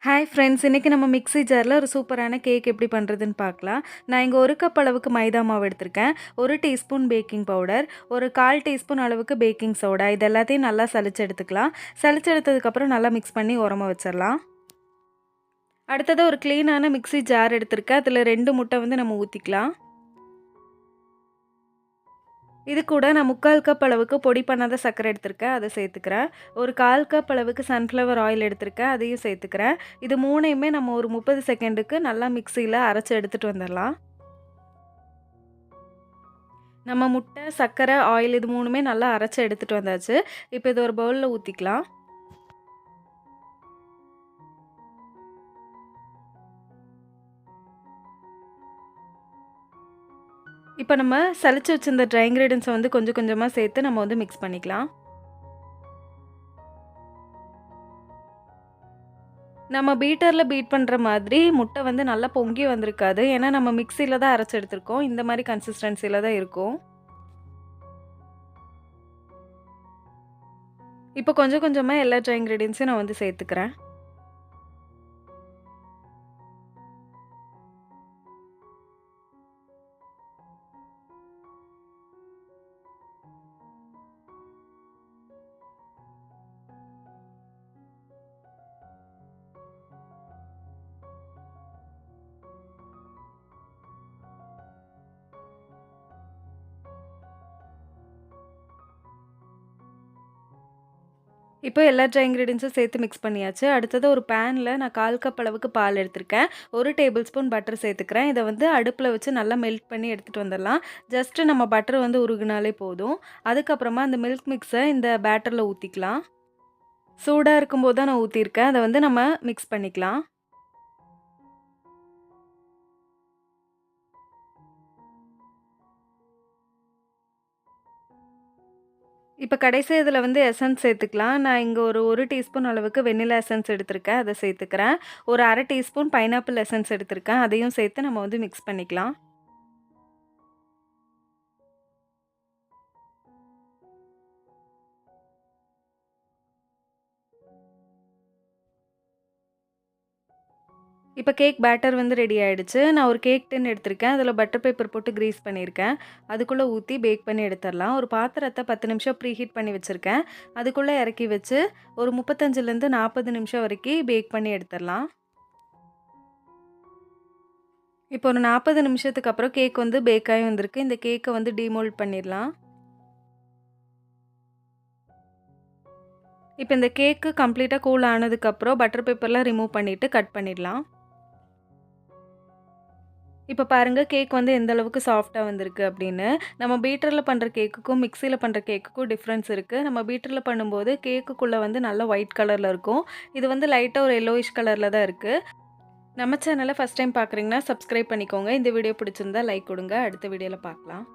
Hi friends, இன்றைக்கி நம்ம mixie ஜாரில் ஒரு சூப்பரான கேக் எப்படி பண்ணுறதுன்னு பார்க்கலாம். நான் இங்கே 1 கப் அளவுக்கு மைதா மாவு எடுத்திருக்கேன். 1 டீஸ்பூன் பேக்கிங் பவுடர், ஒரு 1/4 டீஸ்பூன் அளவுக்கு பேக்கிங் சோடா, இது எல்லாத்தையும் நல்லா சலிச்சு எடுத்துக்கலாம். சலிச்சு எடுத்ததுக்கப்புறம் நல்லா மிக்ஸ் பண்ணி ஓரமாக வச்சிடலாம். அடுத்ததாக ஒரு க்ளீனான மிக்ஸி ஜார் எடுத்திருக்கேன். அதில் 2 முட்டை நம்ம ஊற்றிக்கலாம். இது கூட நான் 3/4 கப் அளவுக்கு பொடி பண்ணாத சர்க்கரை எடுத்திருக்கேன், அதை சேர்த்துக்கிறேன். ஒரு 1/4 கப் அளவுக்கு சன்ஃப்ளவர் ஆயில் எடுத்திருக்கேன், அதையும் சேர்த்துக்கிறேன். இது 3யுமே நம்ம ஒரு 30 செகண்டுக்கு நல்லா மிக்ஸியில் அரைச்சி எடுத்துகிட்டு வந்துடலாம். நம்ம முட்டை, சர்க்கரை, ஆயில் இது 3மே நல்லா அரைச்சி எடுத்துகிட்டு வந்தாச்சு. இப்போ இது ஒரு பவுலில் ஊற்றிக்கலாம். இப்போ நம்ம சலிச்சு வச்சிருந்த ட்ரை இன்க்ரீடியன்ஸை கொஞ்சம் கொஞ்சமாக சேர்த்து நம்ம மிக்ஸ் பண்ணிக்கலாம். நம்ம பீட்டரில் பீட் பண்ணுற மாதிரி முட்டை நல்லா பொங்கி வந்திருக்காது. ஏன்னா நம்ம மிக்ஸியில் தான் அரைச்சி எடுத்திருக்கோம். இந்த மாதிரி கன்சிஸ்டன்சியில் தான் இருக்கும். இப்போ கொஞ்சம் கொஞ்சமாக எல்லா ட்ரை இன்க்ரீடியன்ஸையும் நான் சேர்த்துக்கிறேன். இப்போ எல்லா ட்ரை இன்க்ரீடியன்ஸும் சேர்த்து மிக்ஸ் பண்ணியாச்சு. அடுத்தது ஒரு பேனில் நான் 1/4 கப் அளவுக்கு பால் எடுத்திருக்கேன். 1 டேபிள் ஸ்பூன் பட்டர் சேர்த்துக்கிறேன். இதை அடுப்பில் வச்சு நல்லா மெல்ட் பண்ணி எடுத்துகிட்டு வந்துடலாம். ஜஸ்ட்டு நம்ம பட்டர் உருகுனாலே போதும். அதுக்கப்புறமா அந்த மில்க் மிக்ஸை இந்த பேட்டரில் ஊற்றிக்கலாம். சூடாக இருக்கும்போது தான் நான் ஊற்றிருக்கேன். அதை நம்ம மிக்ஸ் பண்ணிக்கலாம். இப்போ கடைசி இதில் எசன்ஸ் சேர்த்துக்கலாம். நான் இங்கே ஒரு 1 டீஸ்பூன் அளவுக்கு வெண்ணிலா எசன்ஸ் எடுத்திருக்கேன், அதை சேர்த்துக்கிறேன். ஒரு 1/2 டீஸ்பூன் பைனாப்பிள் எசன்ஸ் எடுத்திருக்கேன், அதையும் சேர்த்து நம்ம மிக்ஸ் பண்ணிக்கலாம். இப்போ கேக் பேட்டர் ரெடி ஆகிடுச்சு. நான் ஒரு கேக் டின் எடுத்திருக்கேன், அதில் பட்டர் பேப்பர் போட்டு க்ரீஸ் பண்ணியிருக்கேன். அதுக்குள்ளே ஊற்றி பேக் பண்ணி எடுத்துடலாம். ஒரு பாத்திரத்தை 10 நிமிஷம் ப்ரீ ஹீட் பண்ணி வச்சுருக்கேன். அதுக்குள்ளே இறக்கி வச்சு ஒரு 35லேருந்து 40 நிமிஷம் வரைக்கும் பேக் பண்ணி எடுத்துடலாம். இப்போ ஒரு 40 நிமிஷத்துக்கு அப்புறம் கேக் பேக் ஆகி வந்திருக்கு. இந்த கேக்கை டீமோல்ட் பண்ணிடலாம். இப்போ இந்த கேக்கு கம்ப்ளீட்டாக கூல் ஆனதுக்கப்புறம் பட்டர் பேப்பர்லாம் ரிமூவ் பண்ணிவிட்டு கட் பண்ணிடலாம். இப்போ பாருங்கள் கேக் எந்த அளவுக்கு சாஃப்ட்டாக வந்திருக்கு அப்படின்னு. நம்ம பீட்டரில் பண்ணுற கேக்குக்கும் மிக்ஸியில் பண்ணுற கேக்குக்கும் டிஃப்ரென்ஸ் இருக்குது. நம்ம பீட்டரில் பண்ணும்போது கேக்குக்குள்ளே நல்லா ஒயிட் கலரில் இருக்கும். இது லைட்டாக ஒரு எல்லோயிஷ் கலரில் தான் இருக்குது. நம்ம சேனலை ஃபஸ்ட் டைம் பார்க்குறீங்கன்னா சப்ஸ்கிரைப் பண்ணிக்கோங்க. இந்த வீடியோ பிடிச்சிருந்தா லைக் கொடுங்க. அடுத்த வீடியோவில் பார்க்கலாம்.